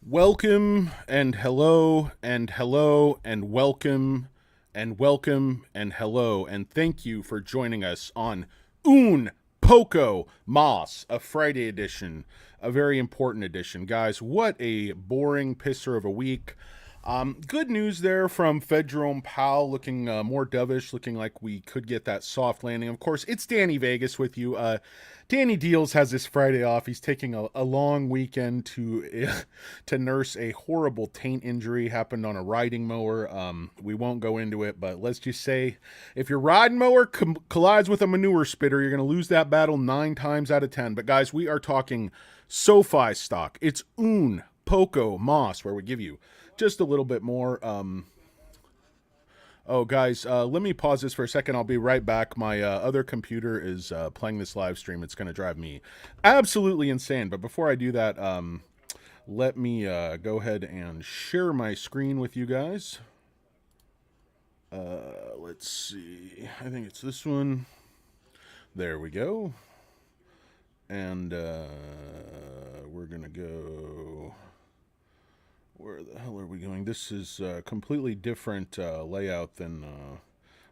Welcome and hello and hello and welcome and welcome and hello and thank you for joining us on Un Poco Mas, a Friday edition, a very important edition. Guys, what a boring pisser of a week. Good news there from Fed Jerome Powell, looking more dovish, looking like we could get that soft landing. Of course, it's Danny Vegas with you. Danny Deals has this Friday off. He's taking a long weekend to to nurse a horrible taint injury happened on a riding mower. We won't go into it, but let's just say if your riding mower collides with a manure spitter, you're going to lose that battle 9 times out of 10. But guys, we are talking Sofi stock. It's Un Poco Mas, where we give you just a little bit more. Oh, guys, let me pause this for a second. I'll be right back. My other computer is playing this live stream. It's going to drive me absolutely insane. But before I do that, let me go ahead and share my screen with you guys. Let's see. I think it's this one. There we go. And we're going to go... Where the hell are we going? This is a completely different layout than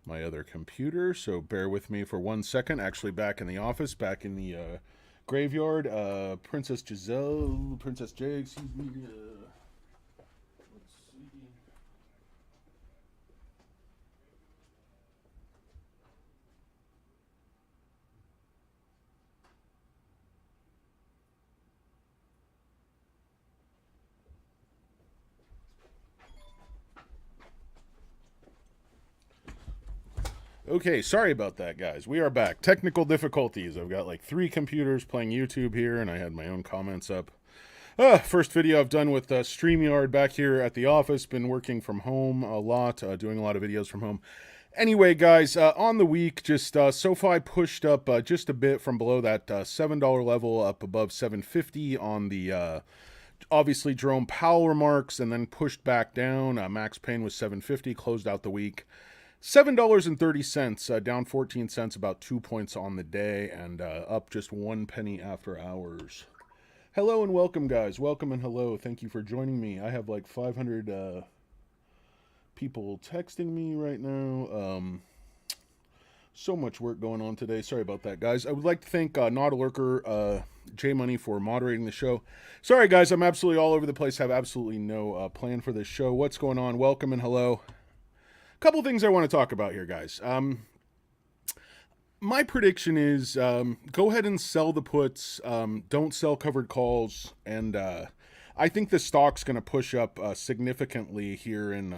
my other computer, so bear with me for 1 second. Actually, back in the office, back in the graveyard. Princess Giselle, Princess Jay, excuse me. Let's see. Okay, sorry about that, guys. We are back. Technical difficulties. I've got like 3 computers playing YouTube here, and I had my own comments up. First video I've done with StreamYard back here at the office. Been working from home a lot, doing a lot of videos from home. Anyway, guys, on the week, just SoFi pushed up just a bit from below that $7 level up above 750 on the obviously Jerome Powell remarks, and then pushed back down. Max Payne was 750, closed out the week. $7.30, down 14 cents, about 2 points on the day, and up just 1 penny after hours. Hello and welcome, guys. Welcome and hello. Thank you for joining me. I have like 500 people texting me right now. So much work going on today. Sorry about that, guys. I would like to thank Not a Lurker, J Money, for moderating the show. Sorry, guys. I'm absolutely all over the place. Have absolutely no plan for this show. What's going on? Welcome and hello. Couple things I want to talk about here, guys. My prediction is go ahead and sell the puts. Don't sell covered calls. And I think the stock's going to push up significantly here in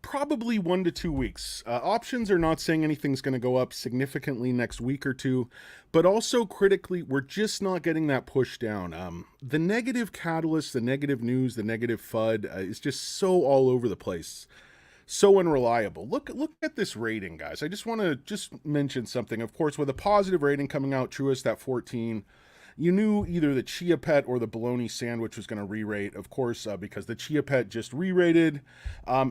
probably 1 to 2 weeks. Options are not saying anything's going to go up significantly next week or two. But also critically, we're just not getting that push down. The negative catalyst, the negative news, the negative FUD is just so all over the place. So unreliable. Look at this rating, guys. I just want to just mention something. Of course, with a positive rating coming out, Truist at 14, you knew either the Chia Pet or the Bologna sandwich was going to re-rate. Of course, because the Chia Pet just re-rated,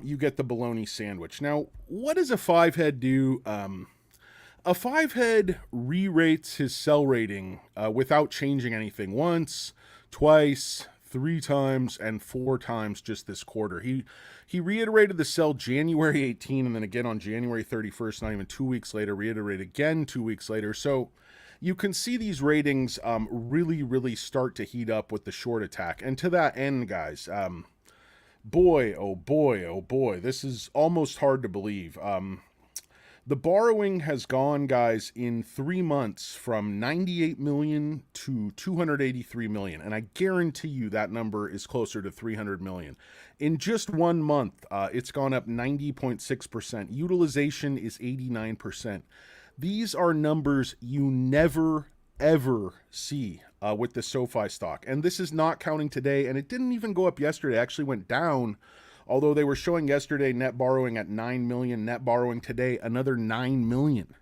you get the Bologna sandwich. Now, what does a fivehead do? A fivehead re-rates his sell rating without changing anything once, twice, 3 times, and 4 times just this quarter. He reiterated the sell January 18 and then again on January 31st, not even 2 weeks later, reiterated again 2 weeks later. So you can see these ratings really start to heat up with the short attack. And to that end, guys, boy, oh boy, oh boy, this is almost hard to believe. The borrowing has gone, guys, in 3 months from 98 million to 283 million. And I guarantee you that number is closer to 300 million. In just 1 month, it's gone up 90.6%. Utilization is 89%. These are numbers you never, ever see with the SoFi stock. And this is not counting today. And it didn't even go up yesterday. It actually went down. Although they were showing yesterday net borrowing at 9 million, net borrowing today another 9 million.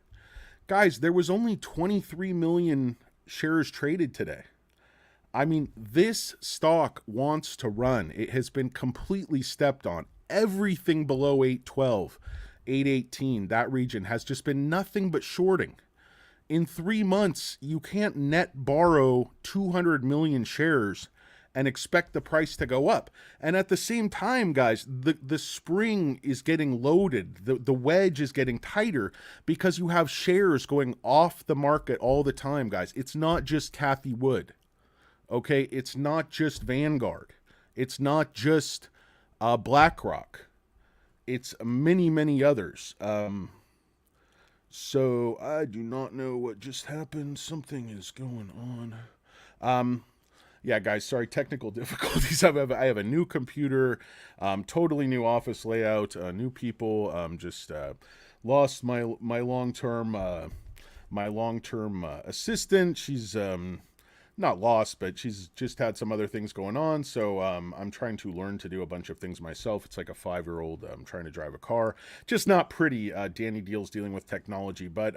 Guys, there was only 23 million shares traded today. I mean, this stock wants to run. It has been completely stepped on. Everything below 812, 818, that region has just been nothing but shorting. In 3 months, you can't net borrow 200 million shares and expect the price to go up. And at the same time, guys, the spring is getting loaded. The wedge is getting tighter because you have shares going off the market all the time, guys. It's not just Cathie Wood. Okay? It's not just Vanguard. It's not just BlackRock. It's many, many others. So I do not know what just happened. Something is going on. Yeah, guys, sorry, technical difficulties. I have a new computer, totally new office layout, new people. Just lost my long term assistant. She's not lost, but she's just had some other things going on. So I'm trying to learn to do a bunch of things myself. It's like a 5-year-old trying to drive a car. Just not pretty. Danny Deal's dealing with technology. But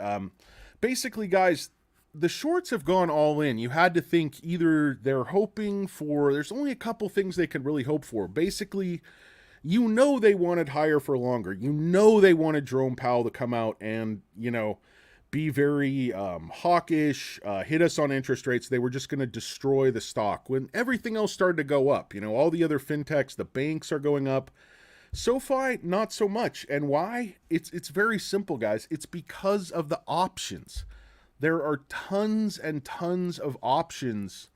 basically, guys, the shorts have gone all in. You had to think either they're hoping for, there's only a couple things they could really hope for. Basically, you know they wanted higher for longer. You know they wanted Jerome Powell to come out and, be very hawkish, hit us on interest rates. They were just going to destroy the stock when everything else started to go up. All the other fintechs, the banks are going up. SoFi, not so much. And why? It's very simple, guys. It's because of the options. There are tons and tons of options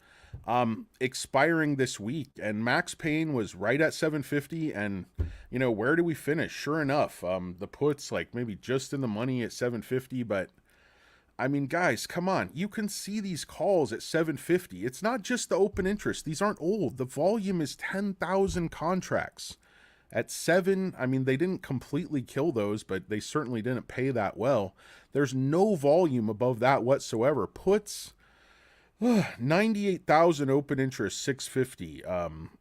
expiring this week, and Max Payne was right at 750. And where do we finish? Sure enough, the puts like maybe just in the money at 750, but I mean, guys, come on. You can see these calls at 750. It's not just the open interest. These aren't old. The volume is 10,000 contracts. At 7, I mean, they didn't completely kill those, but they certainly didn't pay that well. There's no volume above that whatsoever. Puts, 98,000 open interest, 650.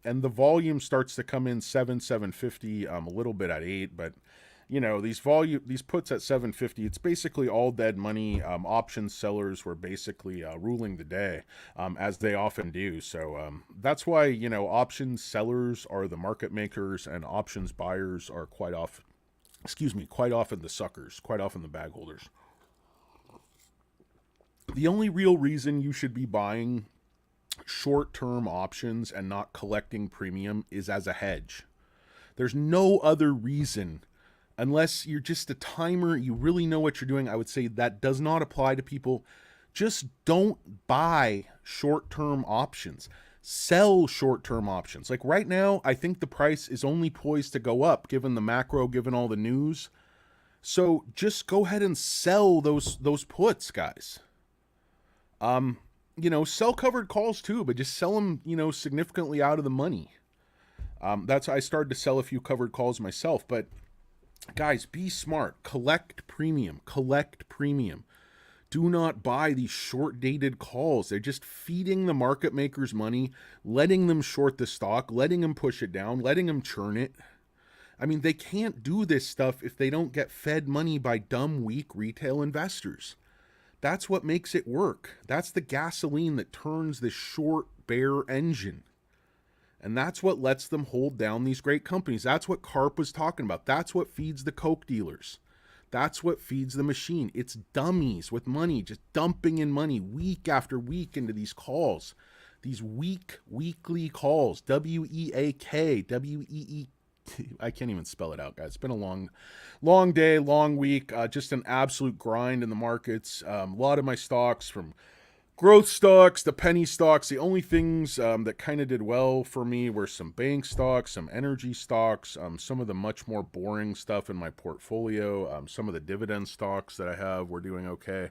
And the volume starts to come in 750, a little bit at 8, but these puts at 750, it's basically all dead money. Option sellers were basically ruling the day, as they often do. So that's why, options sellers are the market makers and options buyers are quite often the suckers, quite often the bag holders. The only real reason you should be buying short-term options and not collecting premium is as a hedge. There's no other reason. Unless you're just a timer, you really know what you're doing, I would say that does not apply to people. Just don't buy short-term options. Sell short-term options. Like right now, I think the price is only poised to go up given the macro, given all the news. So just go ahead and sell those puts, guys. Sell covered calls too, but just sell them, significantly out of the money. That's I started to sell a few covered calls myself, but guys, be smart. Collect premium. Do not buy these short-dated calls. They're just feeding the market makers money, letting them short the stock, letting them push it down, letting them churn it. I mean, they can't do this stuff if they don't get fed money by dumb, weak retail investors. That's what makes it work. That's the gasoline that turns this short, bare engine. And that's what lets them hold down these great companies. That's what Karp was talking about. That's what feeds the Coke dealers. That's what feeds the machine. It's dummies with money, just dumping in money week after week into these calls. These weekly calls. W-E-A-K, W-E-E. I can't even spell it out, guys. It's been a long day, long week. Just an absolute grind in the markets. A lot of my stocks, from growth stocks, the penny stocks, the only things that kind of did well for me were some bank stocks, some energy stocks, some of the much more boring stuff in my portfolio, some of the dividend stocks that I have were doing okay.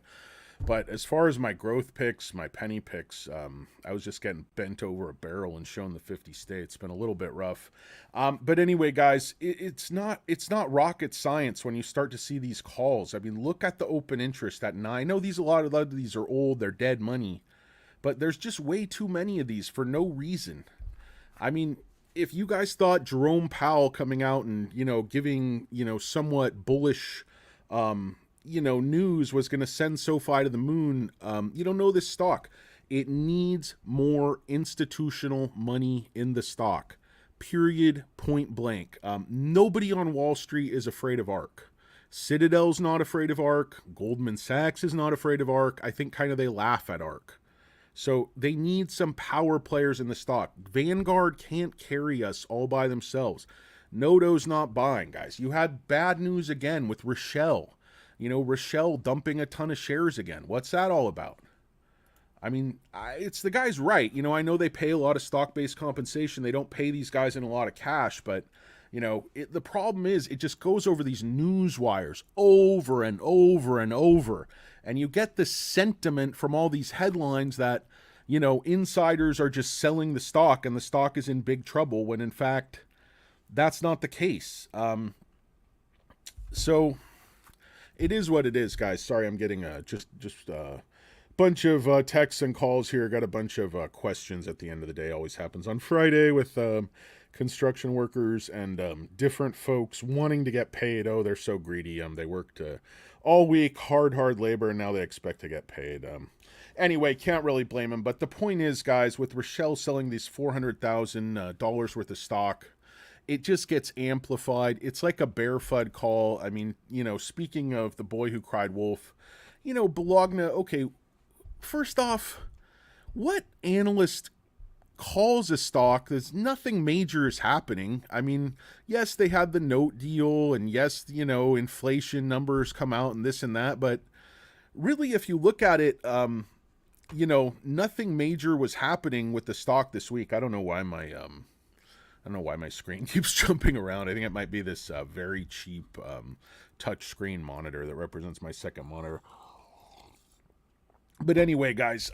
But as far as my growth picks, my penny picks, I was just getting bent over a barrel and shown the 50 states. It's been a little bit rough. But anyway, guys, it's not rocket science when you start to see these calls. I mean, look at the open interest at 9. I know a lot of these are old, they're dead money, but there's just way too many of these for no reason. I mean, if you guys thought Jerome Powell coming out and, giving, somewhat bullish, news was going to send SoFi to the moon, you don't know this stock. It needs more institutional money in the stock. Period. Point blank. Nobody on Wall Street is afraid of ARK. Citadel's not afraid of ARK. Goldman Sachs is not afraid of ARK. I think kind of they laugh at ARK. So they need some power players in the stock. Vanguard can't carry us all by themselves. Noto's not buying, guys. You had bad news again with Rochelle. Rochelle dumping a ton of shares again. What's that all about? I mean, it's the guy's right. I know they pay a lot of stock-based compensation. They don't pay these guys in a lot of cash, but the problem is it just goes over these news wires over and over and over. And you get the sentiment from all these headlines that, insiders are just selling the stock and the stock is in big trouble when in fact that's not the case. So it is what it is, guys. Sorry, I'm getting just bunch of texts and calls here. Got a bunch of questions at the end of the day. Always happens on Friday with construction workers and different folks wanting to get paid. Oh, they're so greedy. They worked all week, hard labor, and now they expect to get paid. Anyway, can't really blame them. But the point is, guys, with Rochelle selling these $400,000 worth of stock, it just gets amplified. It's like a bear FUD call. I mean, speaking of the boy who cried wolf, Bologna, okay, first off, what analyst calls a stock? There's nothing major is happening. I mean, yes, they had the note deal, and yes, inflation numbers come out and this and that, but really, if you look at it, nothing major was happening with the stock this week. I don't know why my screen keeps jumping around. I think it might be this very cheap touch screen monitor that represents my second monitor. But anyway, guys,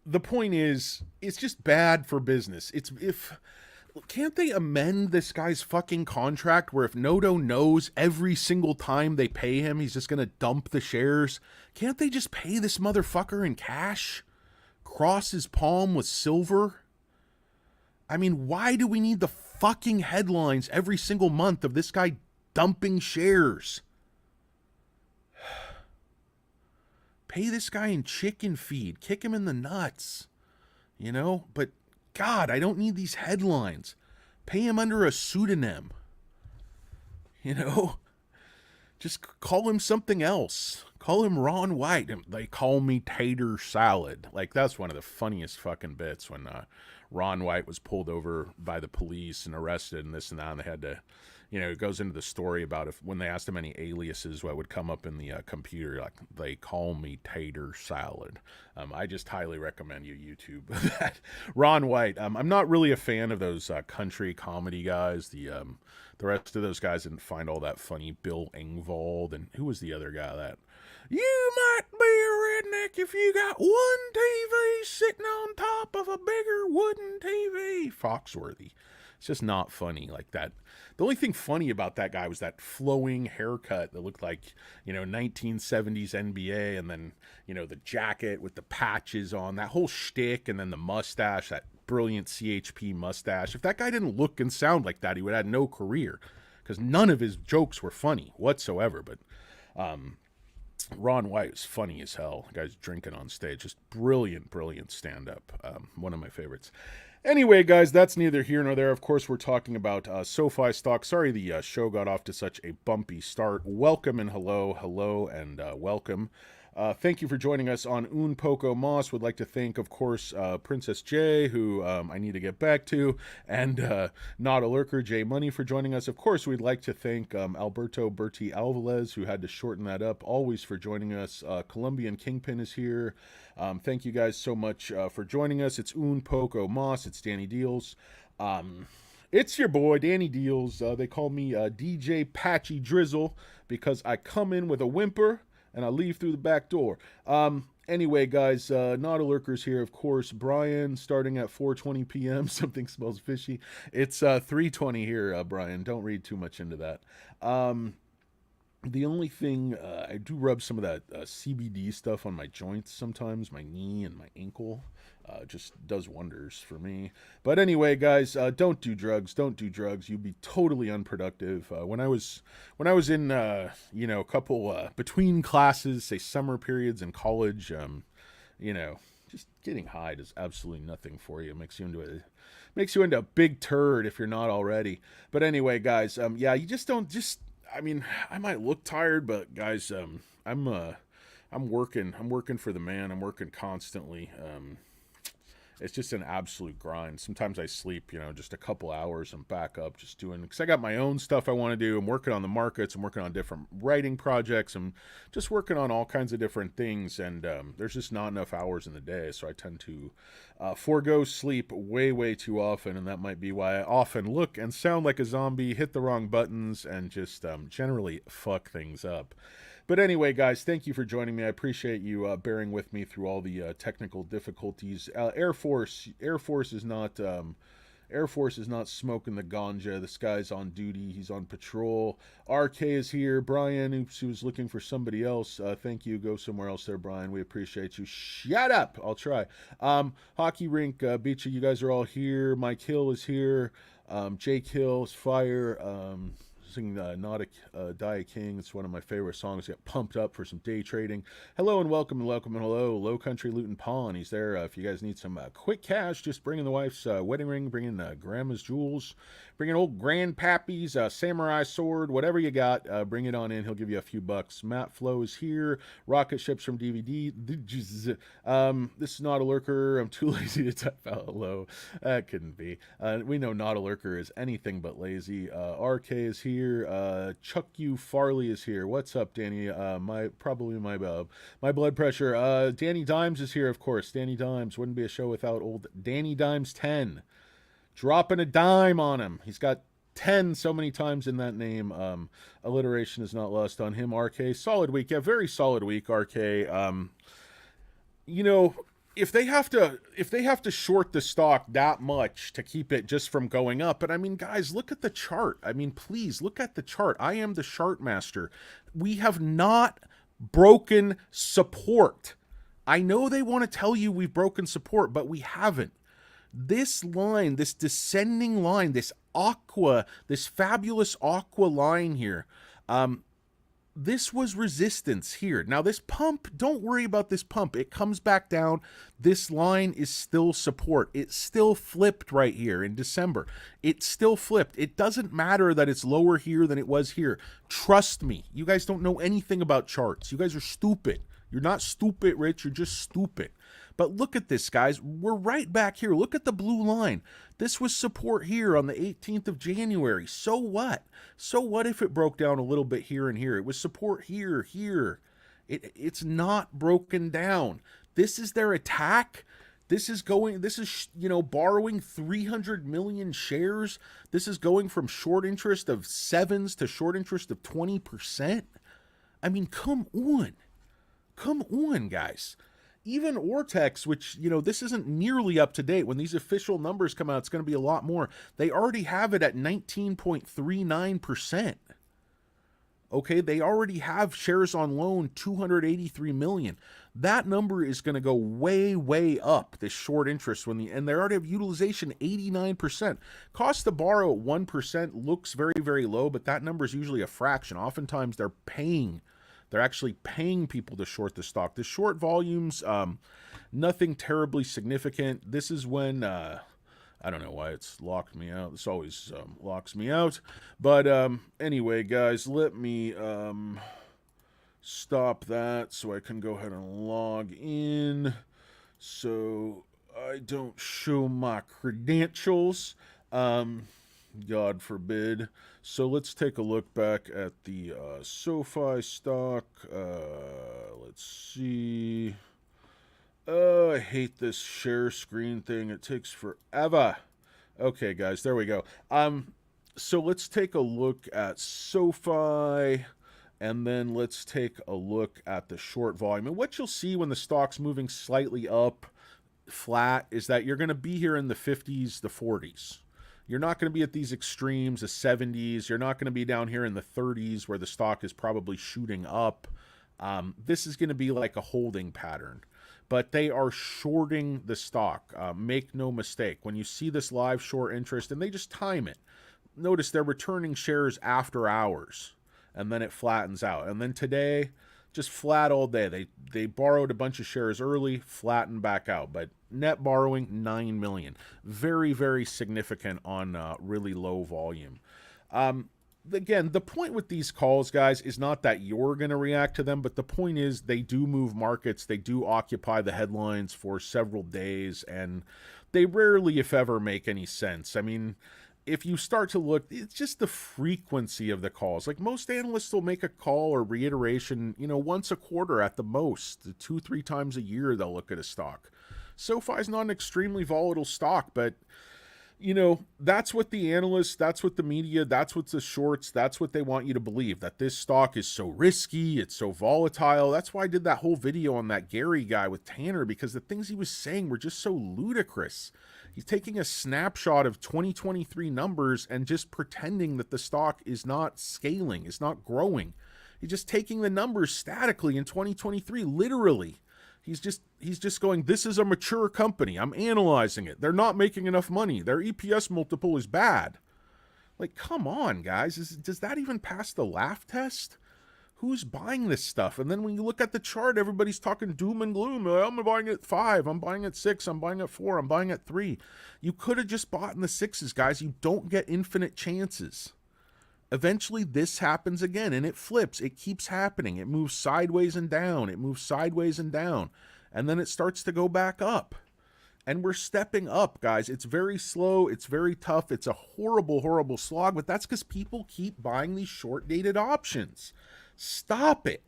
the point is, it's just bad for business. Can't they amend this guy's fucking contract where if Noto knows every single time they pay him, he's just going to dump the shares? Can't they just pay this motherfucker in cash? Cross his palm with silver? I mean, why do we need the fucking headlines every single month of this guy dumping shares? Pay this guy in chicken feed. Kick him in the nuts. But God, I don't need these headlines. Pay him under a pseudonym. Just call him something else. Call him Ron White. They call me Tater Salad. Like, that's one of the funniest fucking bits when Ron White was pulled over by the police and arrested and this and that, and they had to, it goes into the story about when they asked him any aliases, what would come up in the computer, like, they call me Tater Salad. I just highly recommend you YouTube that. Ron White. I'm not really a fan of those country comedy guys. The rest of those guys didn't find all that funny. Bill Engvall, and who was the other guy that? You might be a redneck if you got one TV sitting on top of a bigger wooden TV. Foxworthy. It's just not funny like that. The only thing funny about that guy was that flowing haircut that looked like, 1970s NBA, and then, the jacket with the patches on, that whole shtick, and then the mustache, that brilliant CHP mustache. If that guy didn't look and sound like that, he would have had no career, because none of his jokes were funny whatsoever. But Ron White was funny as hell. The guy's drinking on stage. Just brilliant stand-up. One of my favorites. Anyway, guys, that's neither here nor there. Of course, we're talking about Sofi stock. Sorry the show got off to such a bumpy start. Welcome and hello, and welcome. Thank you for joining us on Un Poco Mas. Would like to thank, of course, Princess J, who I need to get back to, and Not a Lurker, J Money, for joining us. Of course, we'd like to thank Alberto Berti Alvarez, who had to shorten that up, always for joining us. Colombian Kingpin is here. Thank you guys so much for joining us. It's Un Poco Mas. It's Danny Deals. It's your boy, Danny Deals. They call me DJ Patchy Drizzle because I come in with a whimper and I leave through the back door. Anyway, guys, Not a Lurker's here, of course. Brian, starting at 4:20 p.m. Something smells fishy. It's 3:20 here, Brian. Don't read too much into that. The only thing, I do rub some of that CBD stuff on my joints sometimes, my knee and my ankle. Just does wonders for me. But anyway, guys, don't do drugs. Don't do drugs. You'd be totally unproductive. When I was in, a couple between classes, say summer periods in college, just getting high does absolutely nothing for you. It makes you into a big turd if you're not already. But anyway, guys, yeah, you just don't I mean, I might look tired, but guys, I'm working for the man. I'm working constantly. it's just an absolute grind. Sometimes I sleep, just a couple hours and back up just doing, because I got my own stuff I want to do. I'm working on the markets. I'm working on different writing projects. I'm just working on all kinds of different things. And there's just not enough hours in the day. So I tend to forego sleep way, way too often. And that might be why I often look and sound like a zombie, hit the wrong buttons, and just generally fuck things up. But anyway, guys, thank you for joining me. I appreciate you bearing with me through all the technical difficulties. Air Force is not smoking the ganja. This guy's on duty. He's on patrol. RK is here. Brian, oops, who's looking for somebody else. Thank you. Go somewhere else there, Brian. We appreciate you. Shut up. I'll try. Hockey Rink, Beachy, you guys are all here. Mike Hill is here. Jake Hill is fire. Singing Not a Die King. It's one of my favorite songs. Get pumped up for some day trading. Hello and welcome and hello. Low Country Luton Pawn. He's there. If you guys need some quick cash, just bring in the wife's wedding ring, bring in grandma's jewels, bring in old grandpappy's samurai sword, whatever you got, bring it on in. He'll give you a few bucks. Matt Flo is here. Rocket Ships from DVD. This is not a lurker. I'm too lazy to type out hello. That couldn't be. We know not a lurker is anything but lazy. RK is here. Chuck U Farley is here. What's up, Danny? My blood pressure. Danny Dimes is here, of course. Danny Dimes wouldn't be a show without old Danny Dimes 10. Dropping a dime on him. He's got 10 so many times in that name. Alliteration is not lost on him. RK, solid week. Yeah, very solid week, RK. If they have to short the stock that much to keep it just from going up, but I mean, guys, look at the chart. I mean, please look at the chart. I am the chart master. We have not broken support. I know they want to tell you we've broken support, but we haven't. This line, this descending line, this fabulous aqua line here, this was resistance here. Now this pump, don't worry about this pump. It comes back down. This line is still support. It still flipped right here in December. It still flipped. It doesn't matter that it's lower here than it was here. Trust me. You guys don't know anything about charts. You guys are stupid. You're not stupid, Rich. You're just stupid. But look at this, guys. We're right back here. Look at the blue line. This was support here on the 18th of January. So what? So what if it broke down a little bit here and here? It was support here, here. It's not broken down. This is their attack. This is borrowing 300 million shares. This is going from short interest of 7s to short interest of 20%. I mean, come on. Come on, guys. Even Ortex, which, this isn't nearly up to date. When these official numbers come out, it's going to be a lot more. They already have it at 19.39%. Okay, they already have shares on loan, 283 million. That number is going to go way, way up, this short interest, and they already have utilization 89%. Cost to borrow at 1% looks very, very low, but that number is usually a fraction. Oftentimes they're actually paying people to short the stock. The short volumes, nothing terribly significant. This is when, I don't know why it's locked me out. This always locks me out. But anyway, guys, let me stop that so I can go ahead and log in so I don't show my credentials. God forbid. So let's take a look back at the Sofi stock. Let's see. I hate this share screen thing. It takes forever. Okay, guys, there we go. So let's take a look at Sofi, and then let's take a look at the short volume. And what you'll see when the stock's moving slightly up, flat, is that you're going to be here in the 50s, the 40s. You're not going to be at these extremes, the 70s. You're not going to be down here in the 30s where the stock is probably shooting up. This is going to be like a holding pattern. But they are shorting the stock. Make no mistake. When you see this live short interest, and they just time it, notice they're returning shares after hours, and then it flattens out. And then today, just flat all day. They borrowed a bunch of shares early, flattened back out. But net borrowing, 9 million. Very, very significant on really low volume. Again, the point with these calls, guys, is not that you're going to react to them, but the point is they do move markets. They do occupy the headlines for several days, and they rarely, if ever, make any sense. I mean, if you start to look, it's just the frequency of the calls. Like most analysts will make a call or reiteration, once a quarter at the most. 2-3 times a year they'll look at a stock. SoFi's not an extremely volatile stock, but that's what the analysts, that's what the media, that's what the shorts, that's what they want you to believe, that this stock is so risky, it's so volatile. That's why I did that whole video on that Gary guy with Tanner, because the things he was saying were just so ludicrous. He's taking a snapshot of 2023 numbers and just pretending that the stock is not scaling, it's not growing. He's just taking the numbers statically in 2023, literally. He's just going, this is a mature company. I'm analyzing it. They're not making enough money. Their EPS multiple is bad. Like, come on, guys. Does that even pass the laugh test? Who's buying this stuff? And then when you look at the chart, everybody's talking doom and gloom. I'm buying at 5. I'm buying at 6. I'm buying at 4. I'm buying at 3. You could have just bought in the 6s, guys. You don't get infinite chances. Eventually, this happens again, and it flips. It keeps happening. It moves sideways and down. It moves sideways and down. And then it starts to go back up. And we're stepping up, guys. It's very slow. It's very tough. It's a horrible, horrible slog. But that's because people keep buying these short-dated options. Stop it.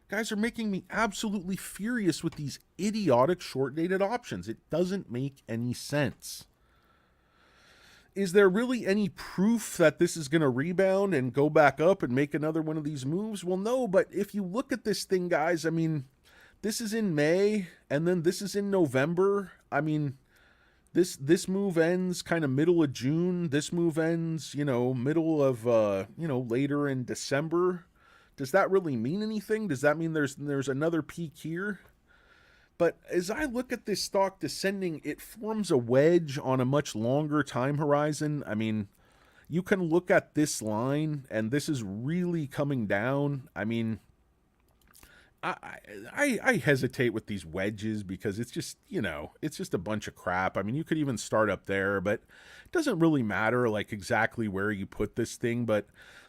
Guys are making me absolutely furious with these idiotic short-dated options. It doesn't make any sense. Is there really any proof that this is going to rebound and go back up and make another one of these moves? Well, no, but if you look at this thing, guys, I mean, this is in May, and then this is in November. I mean, this move ends kind of middle of June. This move ends, middle of, later in December. Does that really mean anything? Does that mean there's another peak here? But as I look at this stock descending, it forms a wedge on a much longer time horizon. I mean, you can look at this line, and this is really coming down. I mean, I hesitate with these wedges because it's just, it's just a bunch of crap. I mean, you could even start up there, but it doesn't really matter, like, exactly where you put this thing. But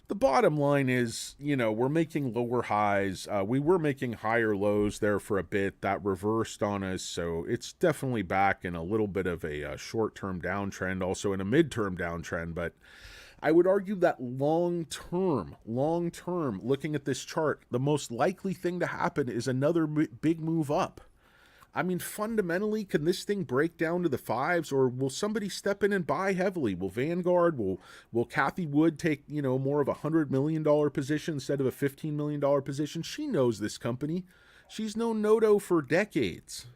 the bottom line is, we're making lower highs. We were making higher lows there for a bit. That reversed on us, so it's definitely back in a little bit of a short-term downtrend, also in a mid-term downtrend. But I would argue that long-term, looking at this chart, the most likely thing to happen is another big move up. I mean, fundamentally, can this thing break down to the 5s, or will somebody step in and buy heavily? Will Vanguard, will Cathie Wood take, more of a $100 million position instead of a $15 million position? She knows this company. She's known Noto for decades.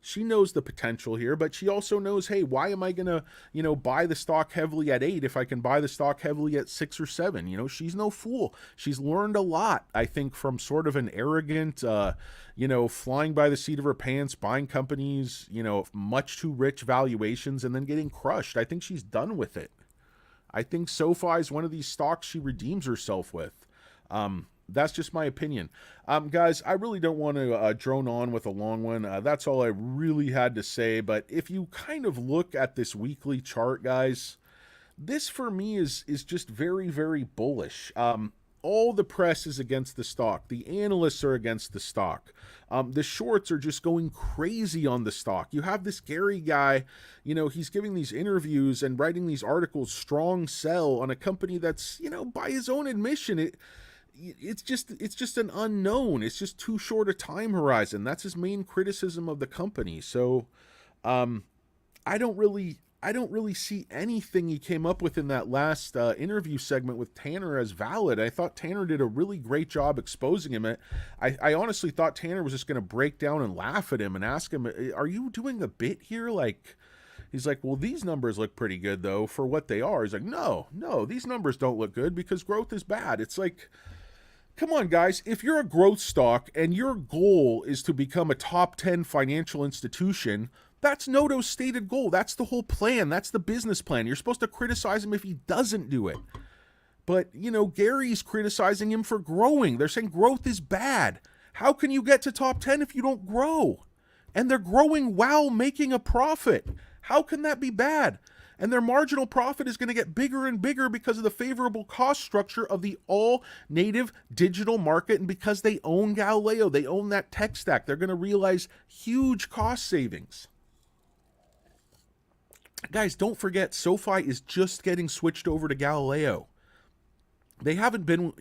She knows the potential here, but she also knows, hey, why am I going to, buy the stock heavily at 8 if I can buy the stock heavily at 6 or 7? She's no fool. She's learned a lot, I think, from sort of an arrogant, flying by the seat of her pants, buying companies, much too rich valuations and then getting crushed. I think she's done with it. I think SoFi is one of these stocks she redeems herself with. That's just my opinion. Guys, I really don't want to drone on with a long one. That's all I really had to say. But if you kind of look at this weekly chart, guys, this for me is just very, very bullish. All the press is against the stock. The analysts are against the stock. The shorts are just going crazy on the stock. You have this Gary guy, he's giving these interviews and writing these articles, strong sell on a company that's, by his own admission, it's just an unknown. It's just too short a time horizon. That's his main criticism of the company. So I don't really see anything he came up with in that last interview segment with Tanner as valid. I thought Tanner did a really great job exposing him. I honestly thought Tanner was just going to break down and laugh at him and ask him, are you doing a bit here? He's like, well, these numbers look pretty good, though, for what they are. He's like, no, these numbers don't look good because growth is bad. It's like, come on, guys. If you're a growth stock and your goal is to become a top 10 financial institution, that's Noto's stated goal. That's the whole plan. That's the business plan. You're supposed to criticize him if he doesn't do it. But, Gary's criticizing him for growing. They're saying growth is bad. How can you get to top 10 if you don't grow? And they're growing while making a profit. How can that be bad? And their marginal profit is going to get bigger and bigger because of the favorable cost structure of the all-native digital market, and because they own Galileo, they own that tech stack. They're going to realize huge cost savings. Guys, don't forget, SoFi is just getting switched over to Galileo. They haven't been,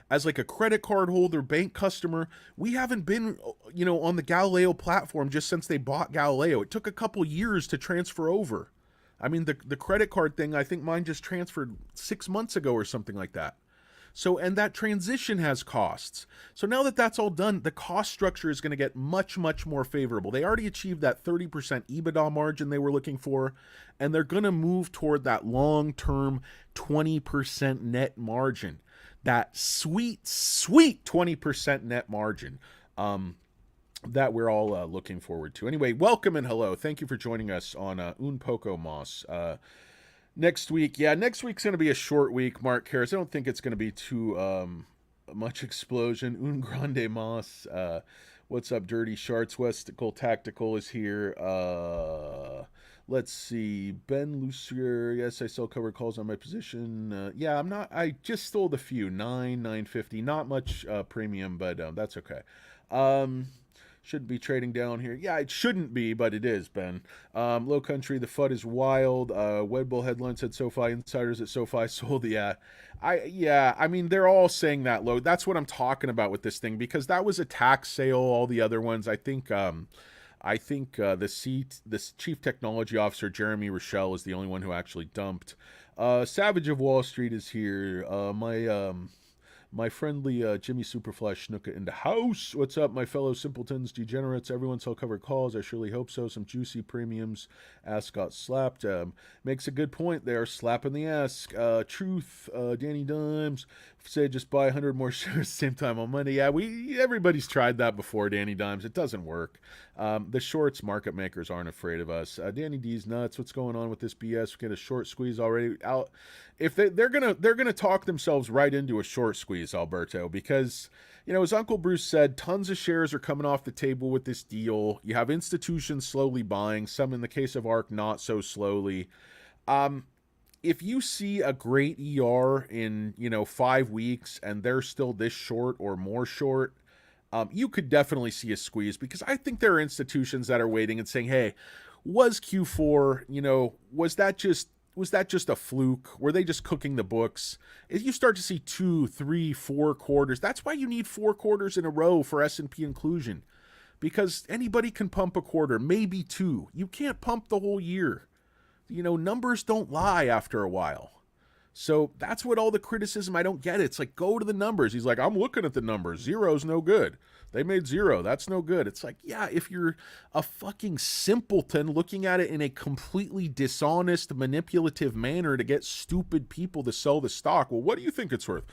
as like a credit card holder, bank customer, we haven't been, on the Galileo platform just since they bought Galileo. It took a couple years to transfer over. I mean, the credit card thing, I think mine just transferred 6 months ago or something like that. So, and that transition has costs. So now that that's all done, the cost structure is going to get much, much more favorable. They already achieved that 30% EBITDA margin they were looking for, and they're going to move toward that long-term 20% net margin. That sweet, sweet 20% net margin that we're all looking forward to. Anyway, welcome and hello. Thank you for joining us on Un Poco Mas. Next week's going to be a short week, Mark Harris. I don't think it's going to be too much explosion. Un Grande Mas. What's up, Dirty Sharts? Westical Tactical is here. Let's see. Ben Lucier. Yes, I still cover calls on my position. Yeah, I'm not. I just stole the few. 950. Not much premium, but that's okay. Shouldn't be trading down here. Yeah, it shouldn't be, but it is, Ben. Low Country, the FUD is wild. Wedbull headline said SoFi insiders at SoFi sold. I mean, they're all saying that low. That's what I'm talking about with this thing, because that was a tax sale. All the other ones, I think the chief technology officer, Jeremy Rochelle, is the only one who actually dumped. Savage of Wall Street is here. My friendly Jimmy Superfly Snuka in the house. What's up, my fellow simpletons, degenerates? Everyone sell covered calls. I surely hope so. Some juicy premiums. Ass got slapped. Makes a good point there. Slapping the ass. Truth. Danny Dimes said just buy 100 more shares same time on Monday. Yeah, everybody's tried that before, Danny Dimes. It doesn't work. The shorts market makers aren't afraid of us. Danny D's nuts. What's going on with this BS? We get a short squeeze already. Out. If they're gonna talk themselves right into a short squeeze, Alberto, because as Uncle Bruce said, tons of shares are coming off the table with this deal. You have institutions slowly buying, some in the case of ARK not so slowly. If you see a great ER in 5 weeks and they're still this short or more short, you could definitely see a squeeze, because I think there are institutions that are waiting and saying, hey, was Q4, was that just a fluke? Were they just cooking the books? If you start to see 2, 3, 4 quarters, that's why you need 4 quarters in a row for S&P inclusion, because anybody can pump a quarter, maybe 2. You can't pump the whole year. Numbers don't lie after a while. So that's what all the criticism, I don't get it. It's like, go to the numbers. He's like, I'm looking at the numbers. Zero's no good. They made 0. That's no good. It's like, yeah, if you're a fucking simpleton looking at it in a completely dishonest, manipulative manner to get stupid people to sell the stock, well, what do you think it's worth?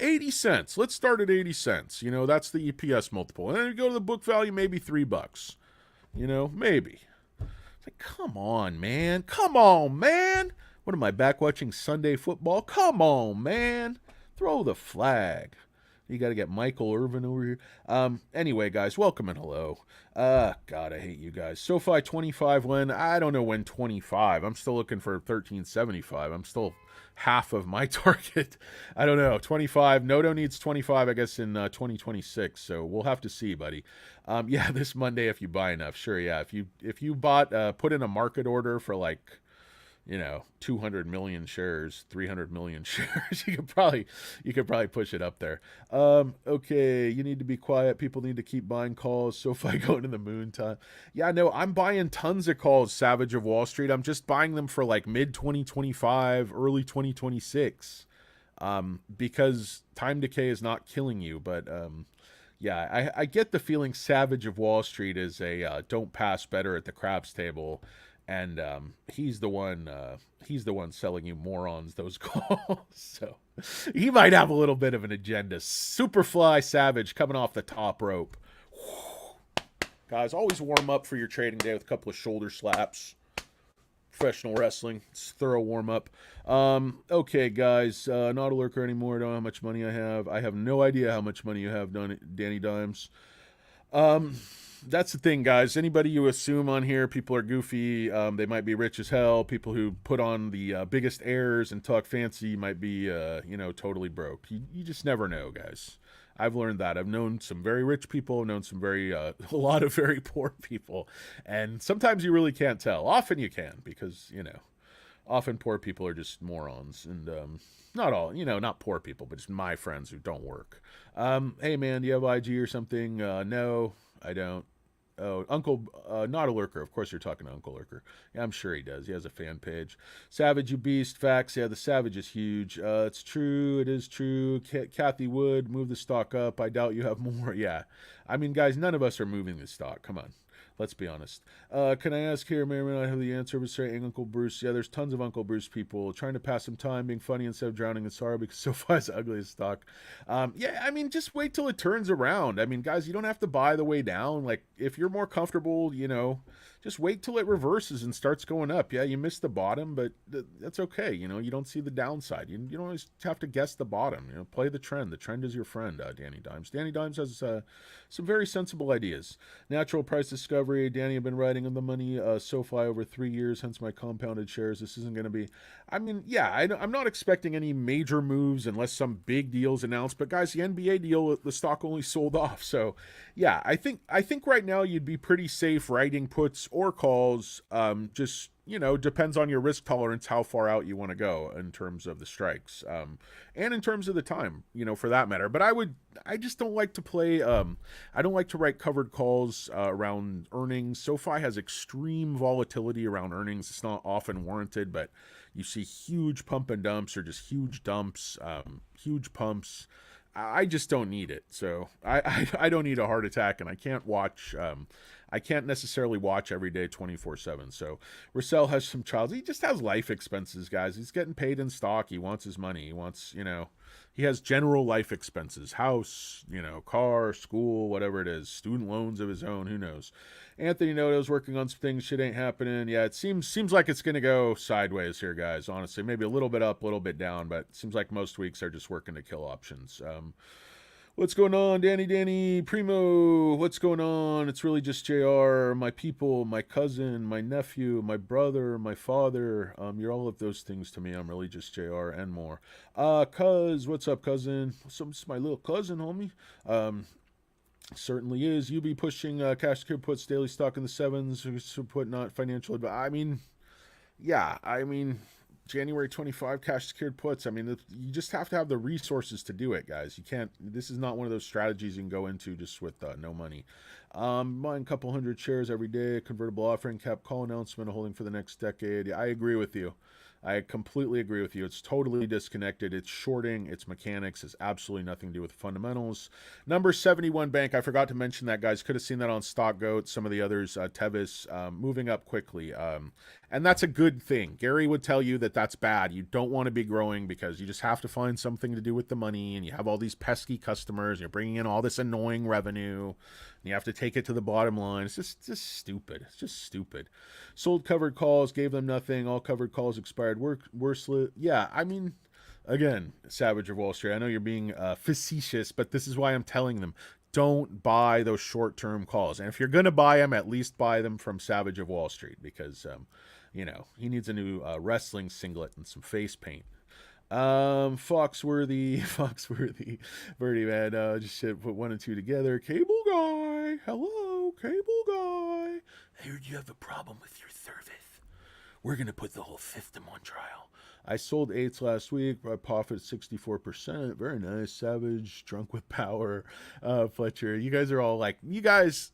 80 cents. Let's start at 80 cents. That's the EPS multiple. And then you go to the book value, maybe $3. Maybe. It's like, come on, man. Come on, man. What am I, back watching Sunday football? Come on, man. Throw the flag. You got to get Michael Irvin over here. Anyway, guys, welcome and hello. God, I hate you guys. SoFi 25 when? I don't know when 25. I'm still looking for 1375. I'm still half of my target. I don't know. 25. Noto needs 25, I guess, in 2026. So we'll have to see, buddy. Yeah, this Monday if you buy enough. Sure, yeah. If you bought, put in a market order for like, 200 million shares, 300 million shares. You could probably push it up there. Okay, you need to be quiet. People need to keep buying calls. SoFi going to the moon time. Yeah, no, I'm buying tons of calls, Savage of Wall Street. I'm just buying them for like mid 2025, early 2026. Because time decay is not killing you, but yeah, I get the feeling Savage of Wall Street is a don't pass better at the craps table. And he's the one selling you morons those calls. So he might have a little bit of an agenda. Superfly Savage coming off the top rope. Guys, always warm up for your trading day with a couple of shoulder slaps. Professional wrestling. It's a thorough warm up. Okay, guys. Not a lurker anymore. Don't know how much money I have. I have no idea how much money you have, Danny Dimes. That's the thing, guys. Anybody you assume on here, people are goofy. They might be rich as hell. People who put on the biggest airs and talk fancy might be, totally broke. You just never know, guys. I've learned that. I've known some very rich people, I've known some very, a lot of very poor people. And sometimes you really can't tell. Often you can, because, often poor people are just morons. And, not all, not poor people, but just my friends who don't work. Hey man, do you have IG or something? No, I don't. Oh, Uncle, not a lurker. Of course, you're talking to Uncle Lurker. Yeah, I'm sure he does. He has a fan page. Savage, you beast. Facts. Yeah, the Savage is huge. It's true. It is true. Kathy Wood, move the stock up. I doubt you have more. Yeah. I mean, guys, none of us are moving the stock. Come on. Let's be honest. Can I ask here? May or may not have the answer, but saying Uncle Bruce. Yeah, there's tons of Uncle Bruce people trying to pass some time, being funny instead of drowning in sorrow because Sofi is the ugliest stock. Yeah, I mean, just wait till it turns around. I mean, guys, you don't have to buy the way down. Like, if you're more comfortable, just wait till it reverses and starts going up. Yeah, you missed the bottom, but that's okay. You don't see the downside. You don't always have to guess the bottom. Play the trend. The trend is your friend, Danny Dimes. Danny Dimes has some very sensible ideas. Natural price discovery. Danny, I've been riding on the money SoFi over 3 years, hence my compounded shares. This isn't going to be... I mean, yeah, I'm not expecting any major moves unless some big deal's announced. But guys, the NBA deal, the stock only sold off. So, yeah, I think right now you'd be pretty safe writing puts or calls. Just, depends on your risk tolerance, how far out you want to go in terms of the strikes, and in terms of the time, for that matter. But I just don't like to play, I don't like to write covered calls around earnings. SoFi has extreme volatility around earnings. It's not often warranted, but you see huge pump and dumps, or just huge dumps, huge pumps. I just don't need it. So I don't need a heart attack, and I can't watch, I can't necessarily watch every day 24/7. So Russell has some child. He just has life expenses, guys. He's getting paid in stock. He wants his money. He wants, he has general life expenses, house, car, school, whatever it is, student loans of his own. Who knows? Anthony Noto's working on some things. Shit ain't happening. Yeah, it seems like it's going to go sideways here, guys. Honestly, maybe a little bit up, a little bit down, but it seems like most weeks are just working to kill options. What's going on, Danny Primo? What's going on? It's really just JR, my people, my cousin, my nephew, my brother, my father. You're all of those things to me. I'm really just JR and more. Cuz, what's up, cousin? It's my little cousin, homie. Certainly is. You be pushing cash secured puts, daily stock in the sevens, put not financial advice. I mean, yeah, January 25 cash secured puts. I mean, you just have to have the resources to do it, guys. You can't, this is not one of those strategies you can go into just with no money. Buying a couple hundred shares every day, convertible offering, cap call announcement, holding for the next decade. Yeah, I agree with you. I completely agree with you. It's totally disconnected. It's shorting. It's mechanics. It's absolutely nothing to do with fundamentals. Number 71 bank. I forgot to mention that, guys. Could have seen that on Stock Goat. Some of the others, Tevis, moving up quickly. And that's a good thing. Gary would tell you that that's bad. You don't want to be growing because you just have to find something to do with the money, and you have all these pesky customers, and you're bringing in all this annoying revenue, and you have to take it to the bottom line. It's just stupid. It's just stupid. Sold covered calls, gave them nothing. All covered calls expired. Worsley. Yeah, I mean, again, Savage of Wall Street, I know you're being facetious, but this is why I'm telling them. Don't buy those short-term calls. And if you're going to buy them, at least buy them from Savage of Wall Street because, he needs a new wrestling singlet and some face paint. Foxworthy, Birdie, man, just shit, put 1 and 2 together. Cable guy, hello, cable guy. I heard you have a problem with your service. We're going to put the whole system on trial. I sold 8s last week. I profit 64%. Very nice. Savage, drunk with power. Fletcher, you guys are all like,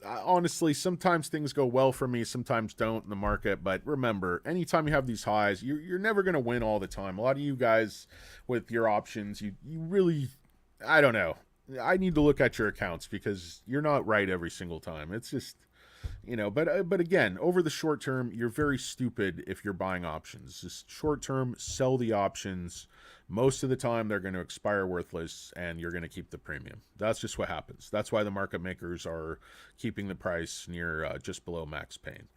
honestly, sometimes things go well for me, sometimes don't in the market. But remember, anytime you have these highs, you're never going to win all the time. A lot of you guys with your options, you really, I don't know. I need to look at your accounts because you're not right every single time. It's just... but again, over the short term, you're very stupid if you're buying options. Just short term, sell the options. Most of the time, they're going to expire worthless, and you're going to keep the premium. That's just what happens. That's why the market makers are keeping the price near just below max pain.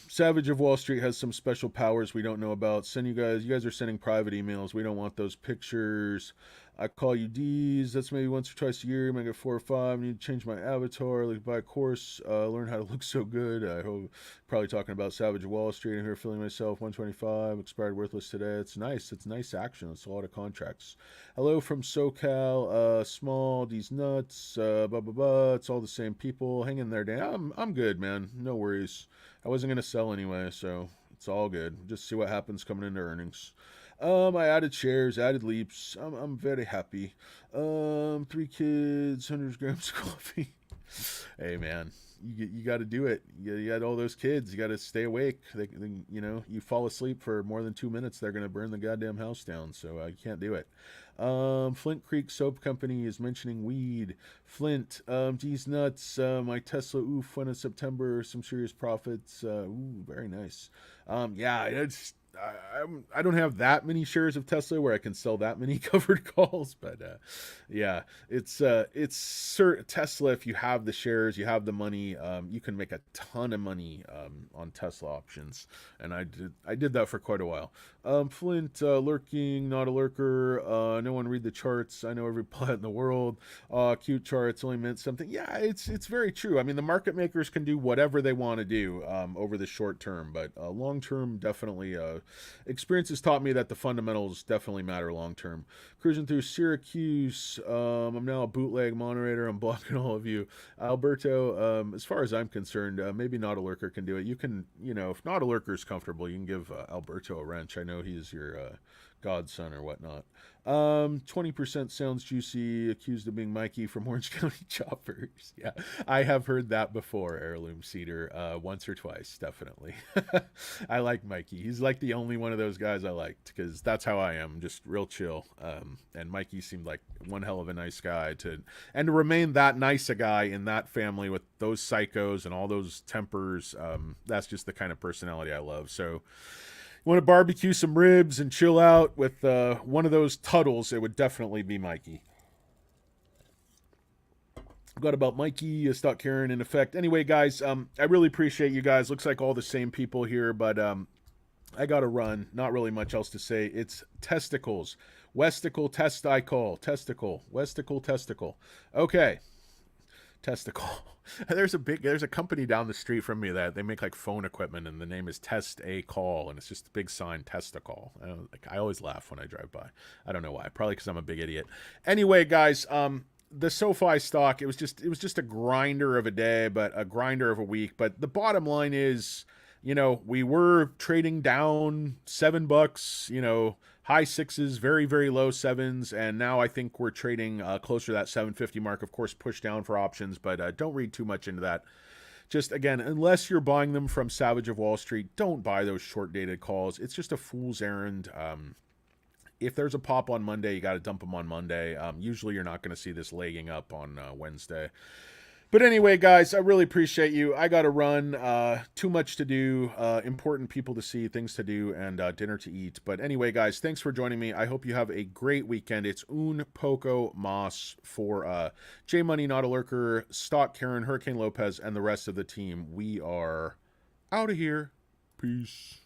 Savage of Wall Street has some special powers we don't know about. You guys are sending private emails. We don't want those pictures. I call you D's. That's maybe once or twice a year. I might get 4 or 5. I need to change my avatar. Like buy a course. Learn how to look so good. I hope. Probably talking about Savage Wall Street. I'm here feeling myself. 125. Expired worthless today. It's nice. It's nice action. It's a lot of contracts. Hello from SoCal. Small. D's nuts. Blah blah blah. It's all the same people. Hang in there, Dan. I'm good, man. No worries. I wasn't gonna sell anyway, so it's all good. Just see what happens coming into earnings. I added shares, added leaps. I'm very happy. 3 kids, 100 grams of coffee. Hey man, you got to do it. You got all those kids. You got to stay awake. You fall asleep for more than 2 minutes, they're gonna burn the goddamn house down. So you can't do it. Flint Creek Soap Company is mentioning weed. Flint, these nuts. My Tesla, oof, went in September. Some serious profits. Ooh, very nice. Yeah, I don't have that many shares of Tesla where I can sell that many covered calls, but yeah, it's Tesla. If you have the shares, you have the money, you can make a ton of money on Tesla options, and I did that for quite a while. Flint, lurking, not a lurker. No one read the charts. I know every plat in the world. Cute charts only meant something. Yeah, it's very true. I mean, the market makers can do whatever they want to do over the short term, but long term, definitely. Experience has taught me that the fundamentals definitely matter long term. Cruising through Syracuse. I'm now a bootleg moderator. I'm blocking all of you. Alberto, as far as I'm concerned, maybe not a lurker can do it. You can, if not a lurker is comfortable, you can give Alberto a wrench. I know he's your godson or whatnot. 20% sounds juicy. Accused of being Mikey from Orange County Choppers. Yeah, I have heard that before, Heirloom Cedar, once or twice, definitely. I like Mikey. He's like the only one of those guys I liked, because that's how I am, just real chill. And Mikey seemed like one hell of a nice guy to remain that nice a guy in that family with those psychos and all those tempers. That's just the kind of personality I love. So want to barbecue some ribs and chill out with one of those Tuttles, it would definitely be Mikey. Got about Mikey, stock Karen in effect. Anyway, guys, I really appreciate you guys. Looks like all the same people here, but I got to run. Not really much else to say. It's testicles. Westicle, test, I call. Testicle. Westicle, testicle. Okay. Testicle. There's a company down the street from me that they make like phone equipment, and the name is Test a Call, and it's just a big sign, Testicle. I always laugh when I drive by. I don't know why. Probably because I'm a big idiot. Anyway, guys, the SoFi stock, it was just a grinder of a day, but a grinder of a week. But the bottom line is, we were trading down $7, high sixes, very, very low sevens. And now I think we're trading closer to that 750 mark, of course, push down for options, but don't read too much into that. Just again, unless you're buying them from Savage of Wall Street, don't buy those short dated calls. It's just a fool's errand. If there's a pop on Monday, you got to dump them on Monday. Usually you're not going to see this legging up on Wednesday. But anyway, guys, I really appreciate you. I got to run. Too much to do. Important people to see, things to do, and dinner to eat. But anyway, guys, thanks for joining me. I hope you have a great weekend. It's un poco mas for J Money, Not a Lurker, Stock Karen, Hurricane Lopez, and the rest of the team. We are out of here. Peace.